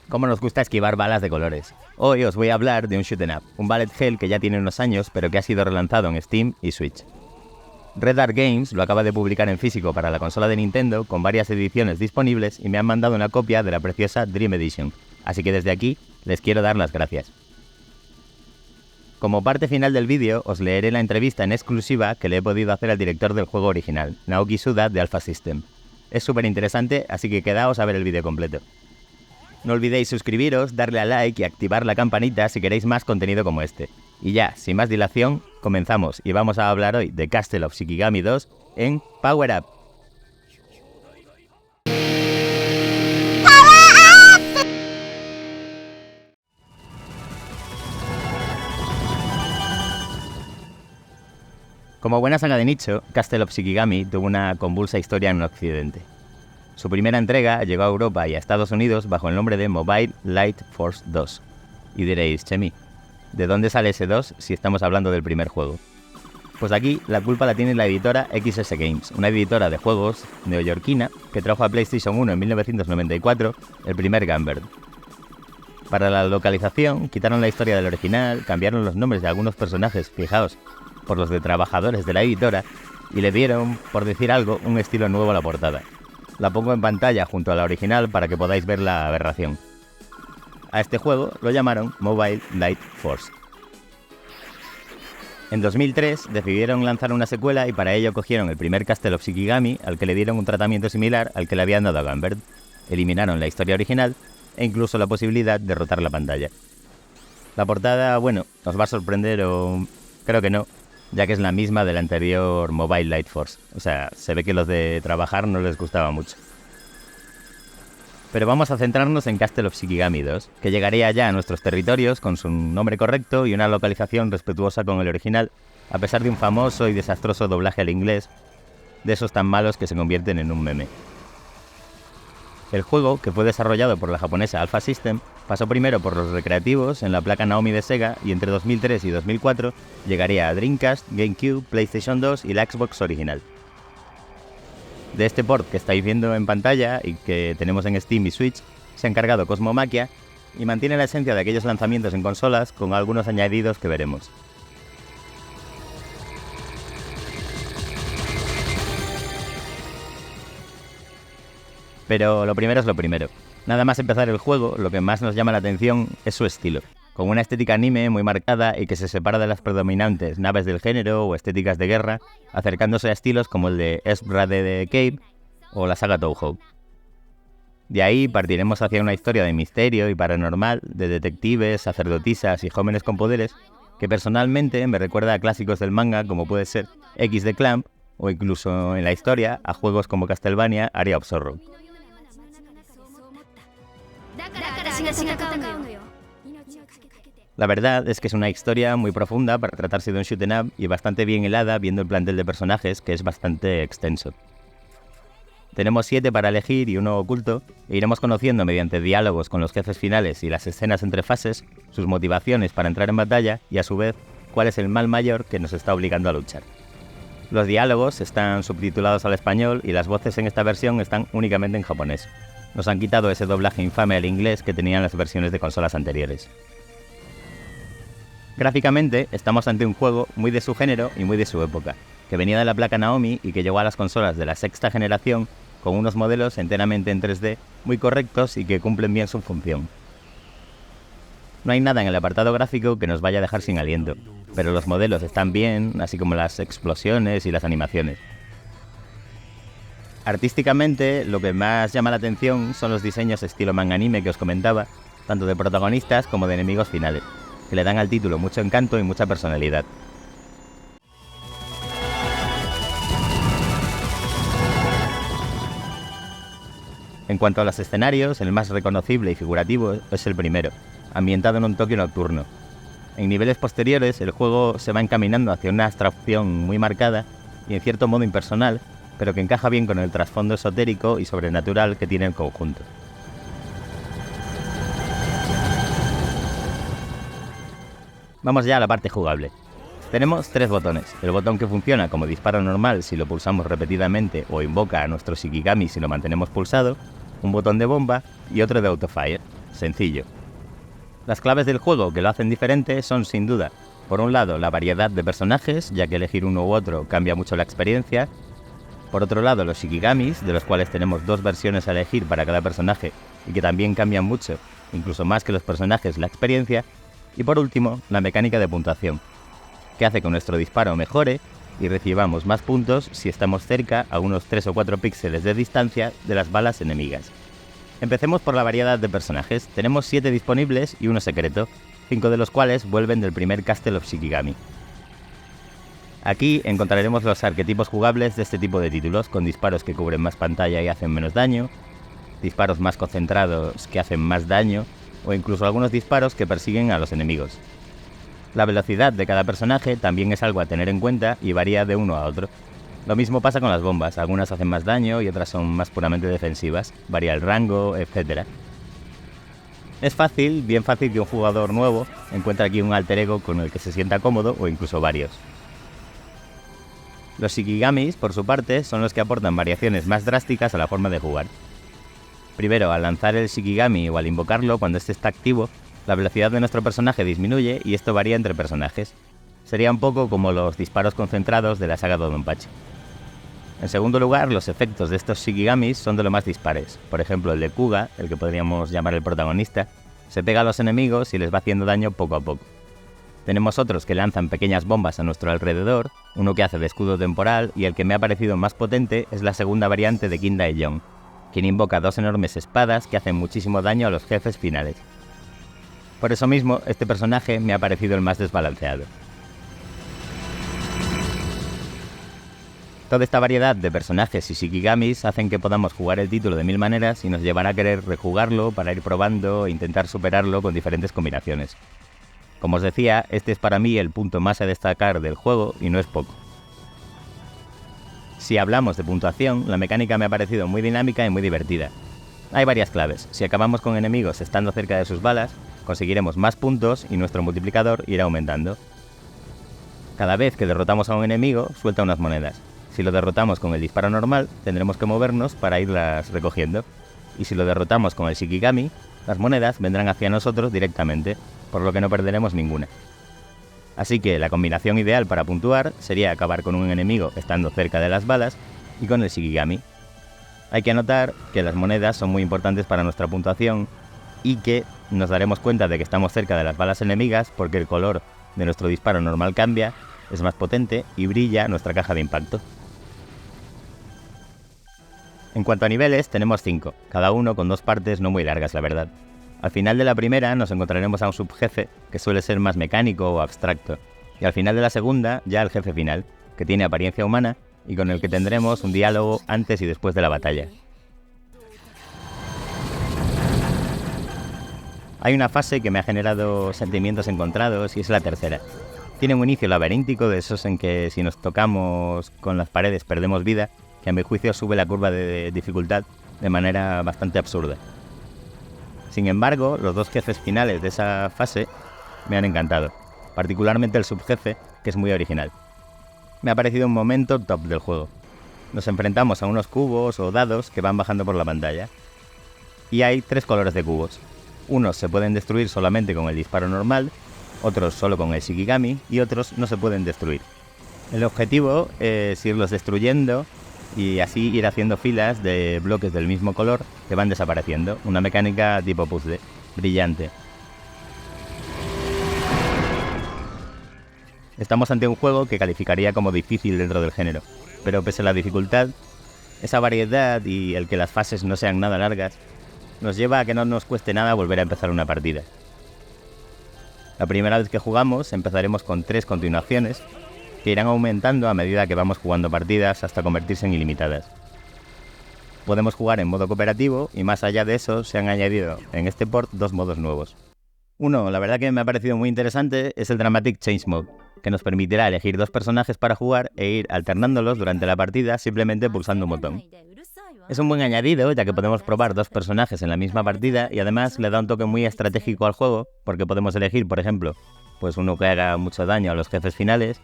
Cómo nos gusta esquivar balas de colores. Hoy os voy a hablar de un shoot 'em up, un bullet hell que ya tiene unos años pero que ha sido relanzado en Steam y Switch. Red Art Games lo acaba de publicar en físico para la consola de Nintendo con varias ediciones disponibles y me han mandado una copia de la preciosa Dream Edition, así que desde aquí les quiero dar las gracias. Como parte final del vídeo os leeré la entrevista en exclusiva que le he podido hacer al director del juego original, Naoki Suda de Alpha System. Es súper interesante, así que quedaos a ver el vídeo completo. No olvidéis suscribiros, darle a like y activar la campanita si queréis más contenido como este. Y ya, sin más dilación, comenzamos y vamos a hablar hoy de Castle of Shikigami 2 en Power Up. Como buena saga de nicho, Castle of Shikigami tuvo una convulsa historia en Occidente. Su primera entrega llegó a Europa y a Estados Unidos bajo el nombre de Mobile Light Force 2. Y diréis, Chemi, ¿de dónde sale ese 2 si estamos hablando del primer juego? Pues aquí la culpa la tiene la editora XS Games, una editora de juegos neoyorquina que trajo a PlayStation 1 en 1994 el primer Gunbird. Para la localización quitaron la historia del original, cambiaron los nombres de algunos personajes, fijaos, por los de trabajadores de la editora, y le dieron, por decir algo, un estilo nuevo a la portada. La pongo en pantalla junto a la original para que podáis ver la aberración. A este juego lo llamaron Mobile Light Force. En 2003 decidieron lanzar una secuela y para ello cogieron el primer Castle of Shikigami, al que le dieron un tratamiento similar al que le habían dado a Gunbird. Eliminaron la historia original e incluso la posibilidad de rotar la pantalla. La portada, bueno, os va a sorprender o creo que no, ya que es la misma de la anterior Mobile Light Force. O sea, se ve que los de trabajar no les gustaba mucho. Pero vamos a centrarnos en Castle of Shikigami 2, que llegaría ya a nuestros territorios con su nombre correcto y una localización respetuosa con el original, a pesar de un famoso y desastroso doblaje al inglés, de esos tan malos que se convierten en un meme. El juego, que fue desarrollado por la japonesa Alpha System, pasó primero por los recreativos en la placa Naomi de Sega y entre 2003 y 2004 llegaría a Dreamcast, GameCube, PlayStation 2 y la Xbox original. De este port que estáis viendo en pantalla y que tenemos en Steam y Switch, se ha encargado Cosmomaquia y mantiene la esencia de aquellos lanzamientos en consolas con algunos añadidos que veremos. Pero lo primero es lo primero. Nada más empezar el juego, lo que más nos llama la atención es su estilo, con una estética anime muy marcada y que se separa de las predominantes naves del género o estéticas de guerra, acercándose a estilos como el de Ezra de Cave o la saga Touhou. De ahí partiremos hacia una historia de misterio y paranormal, de detectives, sacerdotisas y jóvenes con poderes, que personalmente me recuerda a clásicos del manga como puede ser X de Clamp o incluso en la historia a juegos como Castlevania Area of Sorrow. La verdad es que es una historia muy profunda para tratarse de un shoot 'em up y bastante bien hilada viendo el plantel de personajes que es bastante extenso. Tenemos 7 para elegir y uno oculto, e iremos conociendo mediante diálogos con los jefes finales y las escenas entre fases, sus motivaciones para entrar en batalla y a su vez cuál es el mal mayor que nos está obligando a luchar. Los diálogos están subtitulados al español y las voces en esta versión están únicamente en japonés. Nos han quitado ese doblaje infame al inglés que tenían las versiones de consolas anteriores. Gráficamente, estamos ante un juego muy de su género y muy de su época, que venía de la placa Naomi y que llegó a las consolas de la sexta generación con unos modelos enteramente en 3D muy correctos y que cumplen bien su función. No hay nada en el apartado gráfico que nos vaya a dejar sin aliento, pero los modelos están bien, así como las explosiones y las animaciones. Artísticamente, lo que más llama la atención son los diseños estilo manga anime que os comentaba, tanto de protagonistas como de enemigos finales, que le dan al título mucho encanto y mucha personalidad. En cuanto a los escenarios, el más reconocible y figurativo es el primero, ambientado en un Tokio nocturno. En niveles posteriores, el juego se va encaminando hacia una abstracción muy marcada y en cierto modo impersonal, pero que encaja bien con el trasfondo esotérico y sobrenatural que tiene el conjunto. Vamos ya a la parte jugable. Tenemos 3 botones, el botón que funciona como disparo normal si lo pulsamos repetidamente o invoca a nuestro Shikigami si lo mantenemos pulsado, un botón de bomba y otro de autofire. sencillo. Las claves del juego que lo hacen diferente son, sin duda, por un lado, la variedad de personajes, ya que elegir uno u otro cambia mucho la experiencia. Por otro lado, los shikigamis, de los cuales tenemos 2 versiones a elegir para cada personaje y que también cambian mucho, incluso más que los personajes, la experiencia. Y por último, la mecánica de puntuación, que hace que nuestro disparo mejore y recibamos más puntos si estamos cerca a unos 3 o 4 píxeles de distancia de las balas enemigas. Empecemos por la variedad de personajes. Tenemos 7 disponibles y uno secreto, 5 de los cuales vuelven del primer Castle of Shikigami. Aquí encontraremos los arquetipos jugables de este tipo de títulos, con disparos que cubren más pantalla y hacen menos daño, disparos más concentrados que hacen más daño, o incluso algunos disparos que persiguen a los enemigos. La velocidad de cada personaje también es algo a tener en cuenta y varía de uno a otro. Lo mismo pasa con las bombas, algunas hacen más daño y otras son más puramente defensivas, varía el rango, etc. Es fácil, bien fácil que un jugador nuevo encuentre aquí un alter ego con el que se sienta cómodo o incluso varios. Los shikigamis, por su parte, son los que aportan variaciones más drásticas a la forma de jugar. Primero, al lanzar el shikigami o al invocarlo cuando este está activo, la velocidad de nuestro personaje disminuye y esto varía entre personajes. Sería un poco como los disparos concentrados de la saga Dodonpachi. En segundo lugar, los efectos de estos shikigamis son de lo más dispares. Por ejemplo, el de Kuga, el que podríamos llamar el protagonista, se pega a los enemigos y les va haciendo daño poco a poco. Tenemos otros que lanzan pequeñas bombas a nuestro alrededor, uno que hace de escudo temporal, y el que me ha parecido más potente es la segunda variante de Kim Dae-jong, quien invoca 2 enormes espadas que hacen muchísimo daño a los jefes finales. Por eso mismo, este personaje me ha parecido el más desbalanceado. Toda esta variedad de personajes y shikigamis hacen que podamos jugar el título de 1000 maneras y nos llevará a querer rejugarlo para ir probando e intentar superarlo con diferentes combinaciones. Como os decía, este es para mí el punto más a destacar del juego y no es poco. Si hablamos de puntuación, la mecánica me ha parecido muy dinámica y muy divertida. Hay varias claves. Si acabamos con enemigos estando cerca de sus balas, conseguiremos más puntos y nuestro multiplicador irá aumentando. Cada vez que derrotamos a un enemigo, suelta unas monedas. Si lo derrotamos con el disparo normal, tendremos que movernos para irlas recogiendo. Y si lo derrotamos con el shikigami, las monedas vendrán hacia nosotros directamente, por lo que no perderemos ninguna. Así que la combinación ideal para puntuar sería acabar con un enemigo estando cerca de las balas y con el shikigami. Hay que anotar que las monedas son muy importantes para nuestra puntuación y que nos daremos cuenta de que estamos cerca de las balas enemigas porque el color de nuestro disparo normal cambia, es más potente y brilla nuestra caja de impacto. En cuanto a niveles, tenemos 5, cada uno con 2 partes no muy largas, la verdad. Al final de la primera nos encontraremos a un subjefe que suele ser más mecánico o abstracto, y al final de la segunda ya el jefe final, que tiene apariencia humana y con el que tendremos un diálogo antes y después de la batalla. Hay una fase que me ha generado sentimientos encontrados y es la tercera. Tiene un inicio laberíntico de esos en que si nos tocamos con las paredes perdemos vida, que a mi juicio sube la curva de dificultad de manera bastante absurda. Sin embargo, los 2 jefes finales de esa fase me han encantado, particularmente el subjefe, que es muy original. Me ha parecido un momento top del juego. Nos enfrentamos a unos cubos o dados que van bajando por la pantalla. Y hay 3 colores de cubos. Unos se pueden destruir solamente con el disparo normal, otros solo con el shikigami y otros no se pueden destruir. El objetivo es irlos destruyendo y así ir haciendo filas de bloques del mismo color que van desapareciendo. Una mecánica tipo puzzle, brillante. Estamos ante un juego que calificaría como difícil dentro del género, pero pese a la dificultad, esa variedad y el que las fases no sean nada largas, nos lleva a que no nos cueste nada volver a empezar una partida. La primera vez que jugamos empezaremos con 3 continuaciones, que irán aumentando a medida que vamos jugando partidas hasta convertirse en ilimitadas. Podemos jugar en modo cooperativo y más allá de eso se han añadido en este port 2 modos nuevos. Uno, la verdad que me ha parecido muy interesante, es el Dramatic Change Mode, que nos permitirá elegir 2 personajes para jugar e ir alternándolos durante la partida simplemente pulsando un botón. Es un buen añadido ya que podemos probar 2 personajes en la misma partida y además le da un toque muy estratégico al juego porque podemos elegir, por ejemplo, pues uno que haga mucho daño a los jefes finales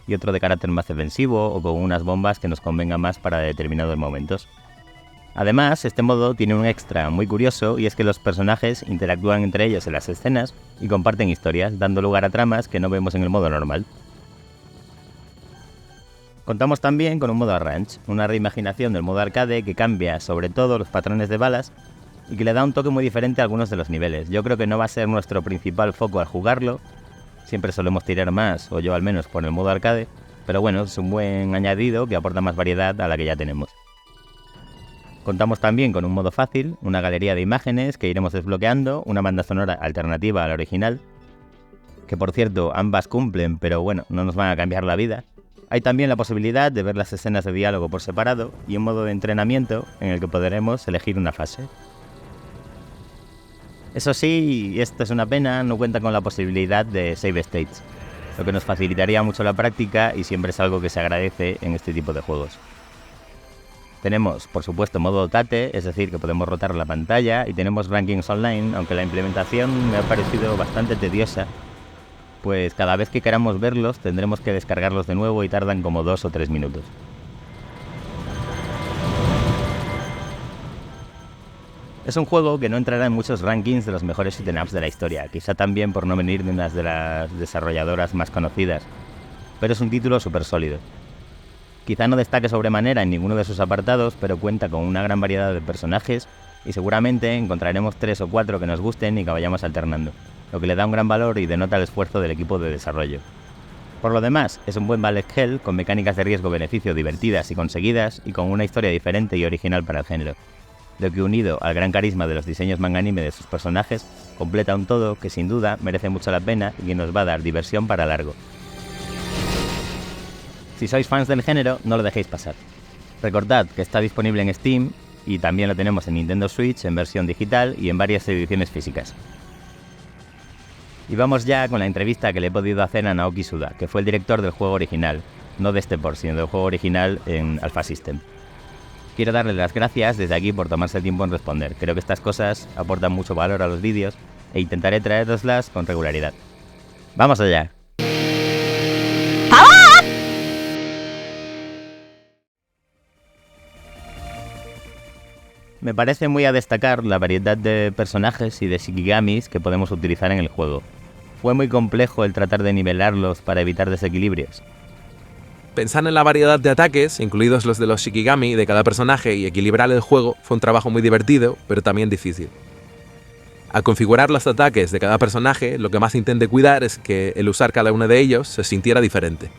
y otro de carácter más defensivo o con unas bombas que nos convengan más para determinados momentos. Además, este modo tiene un extra muy curioso y es que los personajes interactúan entre ellos en las escenas y comparten historias, dando lugar a tramas que no vemos en el modo normal. Contamos también con un modo Ranch, una reimaginación del modo arcade que cambia sobre todo los patrones de balas y que le da un toque muy diferente a algunos de los niveles. Yo creo que no va a ser nuestro principal foco al jugarlo, siempre solemos tirar más, o yo al menos, por el modo arcade, pero bueno, es un buen añadido que aporta más variedad a la que ya tenemos. Contamos también con un modo fácil, una galería de imágenes que iremos desbloqueando, una banda sonora alternativa a la original, que por cierto ambas cumplen, pero bueno, no nos van a cambiar la vida. Hay también la posibilidad de ver las escenas de diálogo por separado y un modo de entrenamiento en el que podremos elegir una fase. Eso sí, y esto es una pena, no cuenta con la posibilidad de save states, lo que nos facilitaría mucho la práctica y siempre es algo que se agradece en este tipo de juegos. Tenemos, por supuesto, modo Tate, es decir, que podemos rotar la pantalla, y tenemos rankings online, aunque la implementación me ha parecido bastante tediosa, pues cada vez que queramos verlos tendremos que descargarlos de nuevo y tardan como 2 o 3 minutos. Es un juego que no entrará en muchos rankings de los mejores shoot 'em ups de la historia, quizá también por no venir de una de las desarrolladoras más conocidas, pero es un título súper sólido. Quizá no destaque sobremanera en ninguno de sus apartados, pero cuenta con una gran variedad de personajes y seguramente encontraremos 3 o 4 que nos gusten y que vayamos alternando, lo que le da un gran valor y denota el esfuerzo del equipo de desarrollo. Por lo demás, es un buen bullet hell con mecánicas de riesgo-beneficio divertidas y conseguidas y con una historia diferente y original para el género, lo que unido al gran carisma de los diseños manga anime de sus personajes, completa un todo que sin duda merece mucho la pena y que nos va a dar diversión para largo. Si sois fans del género, no lo dejéis pasar. Recordad que está disponible en Steam y también lo tenemos en Nintendo Switch en versión digital y en varias ediciones físicas. Y vamos ya con la entrevista que le he podido hacer a Naoki Suda, que fue el director del juego original, no de este port, sino del juego original en Alpha System. Quiero darle las gracias desde aquí por tomarse el tiempo en responder. Creo que estas cosas aportan mucho valor a los vídeos e intentaré traeroslas con regularidad. ¡Vamos allá! Me parece muy a destacar la variedad de personajes y de shikigamis que podemos utilizar en el juego. Fue muy complejo el tratar de nivelarlos para evitar desequilibrios. Pensar en la variedad de ataques, incluidos los de los shikigami de cada personaje, y equilibrar el juego fue un trabajo muy divertido, pero también difícil. Al configurar los ataques de cada personaje, lo que más intenté cuidar es que el usar cada uno de ellos se sintiera diferente.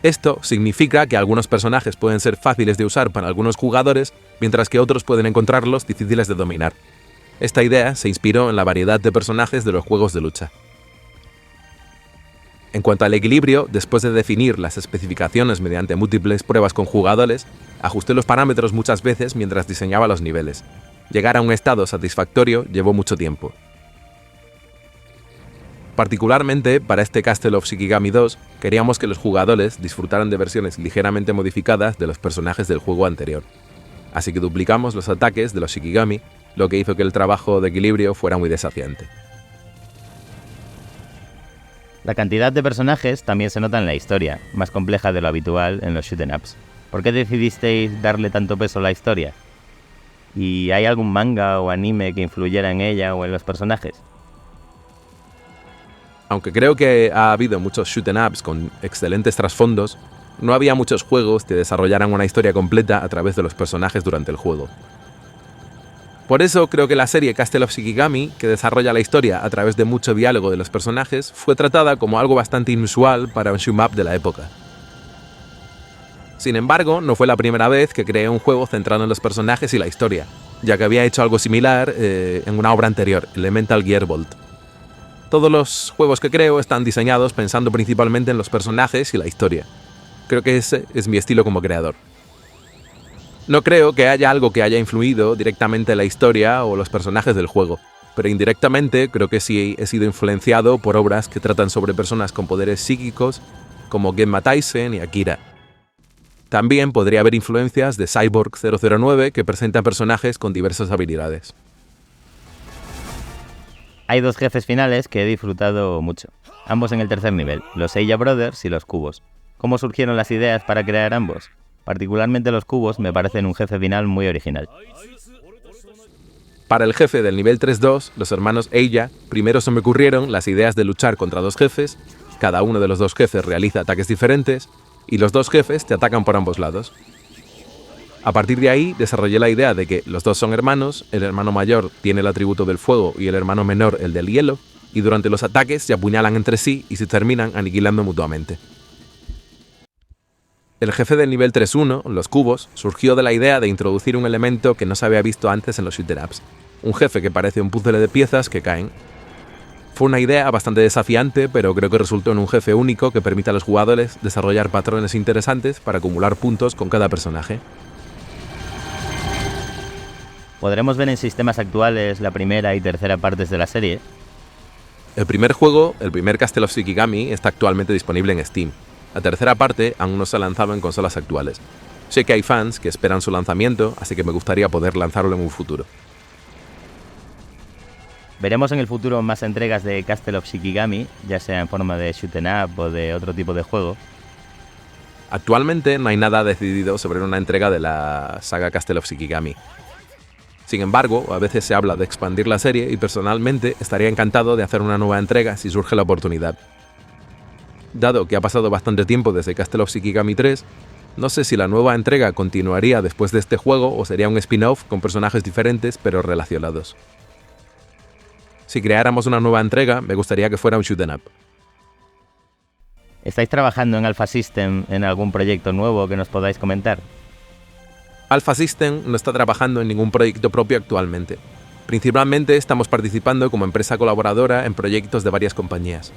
Esto significa que algunos personajes pueden ser fáciles de usar para algunos jugadores, mientras que otros pueden encontrarlos difíciles de dominar. Esta idea se inspiró en la variedad de personajes de los juegos de lucha. En cuanto al equilibrio, después de definir las especificaciones mediante múltiples pruebas con jugadores, ajusté los parámetros muchas veces mientras diseñaba los niveles. Llegar a un estado satisfactorio llevó mucho tiempo. Particularmente para este Castle of Shikigami 2, queríamos que los jugadores disfrutaran de versiones ligeramente modificadas de los personajes del juego anterior. Así que duplicamos los ataques de los Shikigami, lo que hizo que el trabajo de equilibrio fuera muy desafiante. La cantidad de personajes también se nota en la historia, más compleja de lo habitual en los shoot 'em ups. ¿Por qué decidisteis darle tanto peso a la historia? ¿Y hay algún manga o anime que influyera en ella o en los personajes? Aunque creo que ha habido muchos shoot 'em ups con excelentes trasfondos, no había muchos juegos que desarrollaran una historia completa a través de los personajes durante el juego. Por eso creo que la serie Castle of Shikigami, que desarrolla la historia a través de mucho diálogo de los personajes, fue tratada como algo bastante inusual para un shoot 'em up de la época. Sin embargo, no fue la primera vez que creé un juego centrado en los personajes y la historia, ya que había hecho algo similar en una obra anterior, Elemental Gear Bolt. Todos los juegos que creo están diseñados pensando principalmente en los personajes y la historia. Creo que ese es mi estilo como creador. No creo que haya algo que haya influido directamente en la historia o los personajes del juego, pero indirectamente creo que sí he sido influenciado por obras que tratan sobre personas con poderes psíquicos como Genma Taizen y Akira. También podría haber influencias de Cyborg 009 que presentan personajes con diversas habilidades. Hay dos jefes finales que he disfrutado mucho, ambos en el tercer nivel, los Seiya Brothers y los Cubos. ¿Cómo surgieron las ideas para crear ambos? Particularmente los cubos me parecen un jefe final muy original. Para el jefe del nivel 3-2, los hermanos Eija primero se me ocurrieron las ideas de luchar contra dos jefes, cada uno de los dos jefes realiza ataques diferentes, y los dos jefes te atacan por ambos lados. A partir de ahí, desarrollé la idea de que los dos son hermanos, el hermano mayor tiene el atributo del fuego y el hermano menor el del hielo, y durante los ataques se apuñalan entre sí y se terminan aniquilando mutuamente. El jefe del nivel 3-1, los cubos, surgió de la idea de introducir un elemento que no se había visto antes en los shoot-'em-ups, un jefe que parece un puzzle de piezas que caen. Fue una idea bastante desafiante, pero creo que resultó en un jefe único que permite a los jugadores desarrollar patrones interesantes para acumular puntos con cada personaje. ¿Podremos ver en sistemas actuales la primera y tercera partes de la serie? El primer juego, el primer Castle of Shikigami, está actualmente disponible en Steam. La tercera parte aún no se ha lanzado en consolas actuales. Sé que hay fans que esperan su lanzamiento, así que me gustaría poder lanzarlo en un futuro. ¿Veremos en el futuro más entregas de Castle of Shikigami, ya sea en forma de shoot 'em up o de otro tipo de juego? Actualmente no hay nada decidido sobre una entrega de la saga Castle of Shikigami. Sin embargo, a veces se habla de expandir la serie y personalmente estaría encantado de hacer una nueva entrega si surge la oportunidad. Dado que ha pasado bastante tiempo desde Castle of Shikigami 3, no sé si la nueva entrega continuaría después de este juego o sería un spin-off con personajes diferentes pero relacionados. Si creáramos una nueva entrega, me gustaría que fuera un shoot 'em up. ¿Estáis trabajando en Alpha System en algún proyecto nuevo que nos podáis comentar? Alpha System no está trabajando en ningún proyecto propio actualmente. Principalmente estamos participando como empresa colaboradora en proyectos de varias compañías.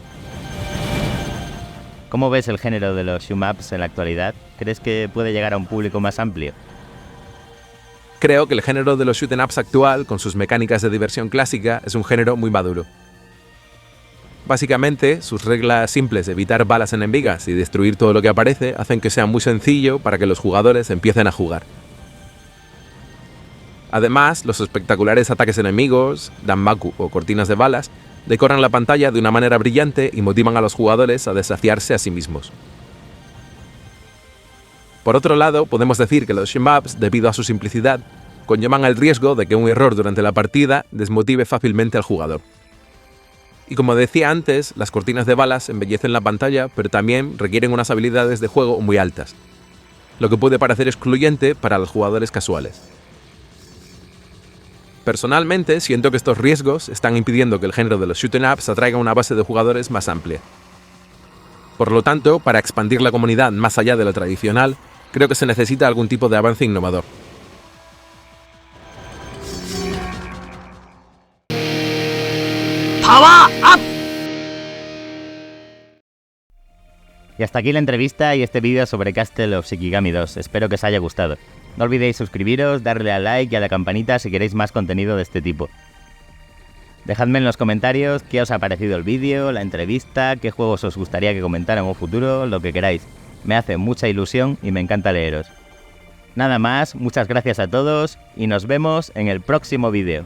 ¿Cómo ves el género de los shoot-'em-ups en la actualidad? ¿Crees que puede llegar a un público más amplio? Creo que el género de los shoot 'em ups actual, con sus mecánicas de diversión clásica, es un género muy maduro. Básicamente, sus reglas simples de evitar balas enemigas y destruir todo lo que aparece hacen que sea muy sencillo para que los jugadores empiecen a jugar. Además, los espectaculares ataques enemigos, danmaku o cortinas de balas, decoran la pantalla de una manera brillante y motivan a los jugadores a desafiarse a sí mismos. Por otro lado, podemos decir que los shoot-'em-ups, debido a su simplicidad, conllevan el riesgo de que un error durante la partida desmotive fácilmente al jugador. Y como decía antes, las cortinas de balas embellecen la pantalla, pero también requieren unas habilidades de juego muy altas, lo que puede parecer excluyente para los jugadores casuales. Personalmente, siento que estos riesgos están impidiendo que el género de los shoot 'em ups atraiga una base de jugadores más amplia. Por lo tanto, para expandir la comunidad más allá de lo tradicional, creo que se necesita algún tipo de avance innovador. Y hasta aquí la entrevista y este vídeo sobre Castle of Shikigami 2. Espero que os haya gustado. No olvidéis suscribiros, darle al like y a la campanita si queréis más contenido de este tipo. Dejadme en los comentarios qué os ha parecido el vídeo, la entrevista, qué juegos os gustaría que comentara en un futuro, lo que queráis. Me hace mucha ilusión y me encanta leeros. Nada más, muchas gracias a todos y nos vemos en el próximo vídeo.